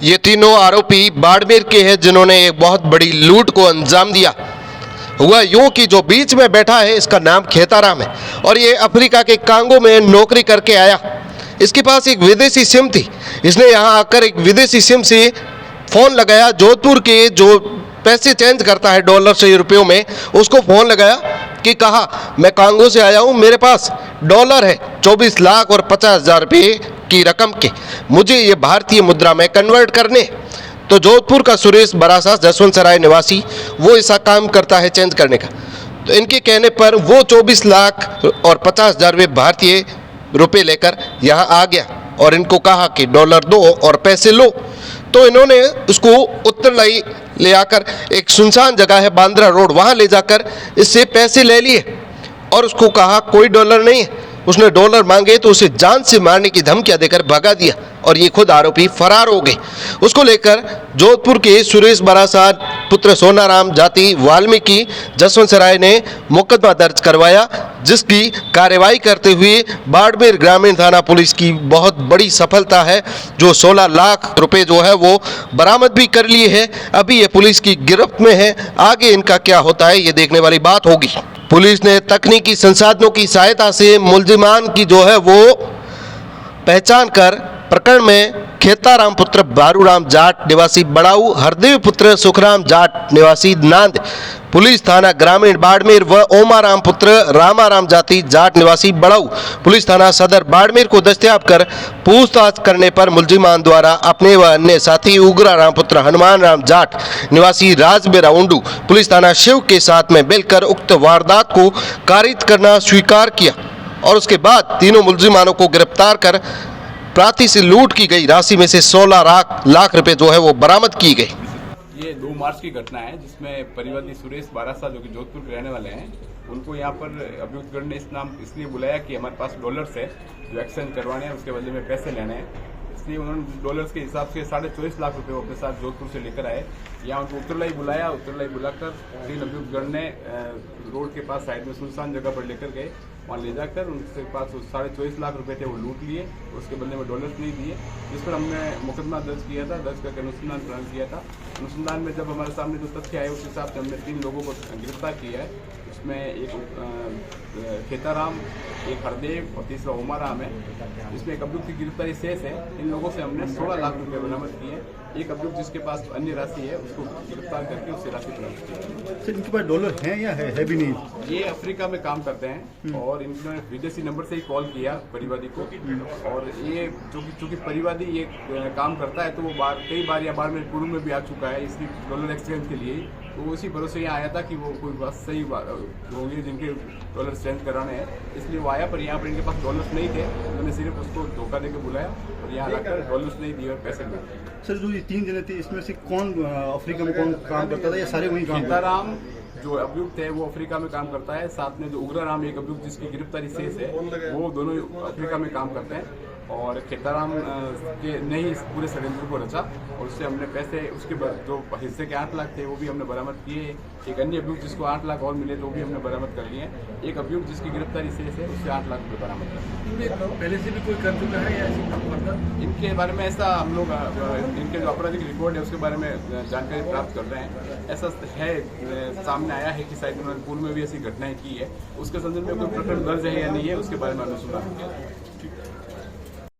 ये तीनों आरोपी बाड़मेर के हैं जिन्होंने एक बहुत बड़ी लूट को अंजाम दिया। हुआ यूं कि जो बीच में बैठा है इसका नाम खेताराम है और ये अफ्रीका के कांगो में नौकरी करके आया। इसके पास एक विदेशी सिम थी। इसने यहाँ आकर एक विदेशी सिम से फ़ोन लगाया। जोधपुर के जो पैसे चेंज करता है डॉलर से रुपयों में, उसको फ़ोन लगाया कि कहा मैं कांगो से आया हूँ, मेरे पास डॉलर है 24,50,000 रुपये की रकम के, मुझे ये भारतीय मुद्रा में कन्वर्ट करने। तो जोधपुर का सुरेश बरासा जसवंत सराय निवासी वो ऐसा काम करता है चेंज करने का। तो इनके कहने पर वो 24,50,000 रुपये भारतीय रुपये लेकर यहाँ आ गया और इनको कहा कि डॉलर दो और पैसे लो। तो इन्होंने उसको उत्तरलाई ले आकर एक सुनसान जगह है बांद्रा रोड, वहाँ ले जाकर इससे पैसे ले लिए और उसको कहा कोई डॉलर नहीं है। उसने डॉलर मांगे तो उसे जान से मारने की धमकियां देकर भगा दिया और ये खुद आरोपी फरार हो गए। उसको लेकर जोधपुर के सुरेश बरासा पुत्र सोनाराम जाति वाल्मीकि जसवंत सराय ने मुकदमा दर्ज करवाया, जिसकी कार्रवाई करते हुए बाड़मेर ग्रामीण थाना पुलिस की बहुत बड़ी सफलता है। जो 16 लाख रुपए जो है वो बरामद भी कर लिए है। अभी ये पुलिस की गिरफ्त में है। आगे इनका क्या होता है ये देखने वाली बात होगी। पुलिस ने तकनीकी संसाधनों की सहायता से मुलजिमान की जो है वो पहचान कर प्रकरण में खेताराम पुत्र बारूराम जाट निवासी बड़ाऊ, हरदेव पुत्र सुखराम जाट निवासी नांद पुलिस थाना ग्रामीण बाड़मेर व ओमाराम पुत्र रामाराम जाति जाट निवासी बड़ाऊ पुलिस थाना सदर बाड़मेर को दस्तयाब कर पूछताछ करने पर मुलजिमान द्वारा अपने व अन्य साथी उग्राराम पुत्र हनुमान राम जाट निवासी राजबेरा उंडू पुलिस थाना शिव के साथ में मिलकर उक्त वारदात को कारित करना स्वीकार किया और उसके बाद तीनों मुलजिमानों को गिरफ्तार कर प्राति से लूट की गई राशि में से 16 लाख रुपए जो है वो बरामद की गई। ये 2 मार्च की घटना है जिसमें परिवादी सुरेश बारासा जो कि जोधपुर के रहने वाले हैं, उनको यहाँ पर अभियुक्तगण ने इस नाम इसलिए बुलाया कि हमारे पास डॉलर्स है जो एक्सचेंज करवाने हैं, उसके बदले में पैसे लेने हैं। इसलिए उन्होंने डॉलर्स के हिसाब से 24.5 लाख रुपए वो अपने साथ जोधपुर से लेकर आए। यहाँ उनको उत्तरलाई बुलाया। उत्तरलाई बुलाकर 3 अभियुक्तगण ने रोड के पास साइड में सुनसान जगह पर लेकर गए। वहाँ ले जाकर उनके पास 24.5 लाख रुपए थे वो लूट लिए, उसके बदले में डॉलर्स नहीं दिए, जिस पर हमने मुकदमा दर्ज किया था। दर्ज करके अनुसंधान प्रारंभ किया था। अनुसंधान में जब हमारे सामने जो तथ्य आए उस हिसाब से हमने 3 लोगों को गिरफ्तार किया है। उसमें एक खेताराम, एक हरदेव और तीसरा ओमाराम है। इसमें एक अभियुक्त की गिरफ्तारी शेष है। इन लोगों से हमने 16 लाख रुपए बरामद किए हैं। एक अभियुक्त जिसके पास अन्य राशि है उसको गिरफ्तार करके उससे राशि प्राप्त की है। इनके पास डॉलर है या है भी नहीं? ये अफ्रीका में काम करते हैं और इन्होंने विदेशी नंबर से ही कॉल किया परिवादी को। और ये चूंकि परिवादी ये काम करता है तो वो कई बार या बार में पूर्व में भी आ चुका है इसलिए डॉलर एक्सचेंज के लिए। तो उसी भरोसे यहाँ आया था कि वो कोई बात सही होंगे जिनके डॉलर एक्सचेंज कराने हैं, इसलिए वो आया। पर यहाँ पर इनके पास डॉलर्स नहीं थे, उन्होंने सिर्फ उसको धोखा देकर बुलाया और यहाँ लाकर डॉलर्स नहीं दिए और पैसे मिले। सर जो ये 3 जने थे इसमें से कौन अफ्रीका में कौन काम करता था या सारे वहीं काम? खेताराम जो अभियुक्त है वो अफ्रीका में काम करता है। साथ में जो उग्राराम एक अभियुक्त जिसकी गिरफ्तारी शेष है वो दोनों अफ्रीका में काम करते हैं। और खेताराम के ने ही पूरे षड्यंत्र को रचा और उससे हमने पैसे उसके जो हिस्से के 8 लाख थे वो भी हमने बरामद किए। एक अन्य अभियुक्त जिसको 8 लाख और मिले तो वो भी हमने बरामद कर लिए। एक अभियुक्त जिसकी गिरफ्तारी शेष है उससे 8 लाख रुपये बरामद कर। पहले से भी कोई कर चुका है या ऐसी? इनके बारे में ऐसा हम लोग इनके जो आपराधिक रिकॉर्ड है उसके बारे में जानकारी प्राप्त कर रहे हैं। ऐसा है सामने आया है कि शायद उन्होंने पूर्व में भी ऐसी घटनाएं की है। उसके संदर्भ में कोई प्रकरण दर्ज है या नहीं है उसके बारे में अनुसंधान किया।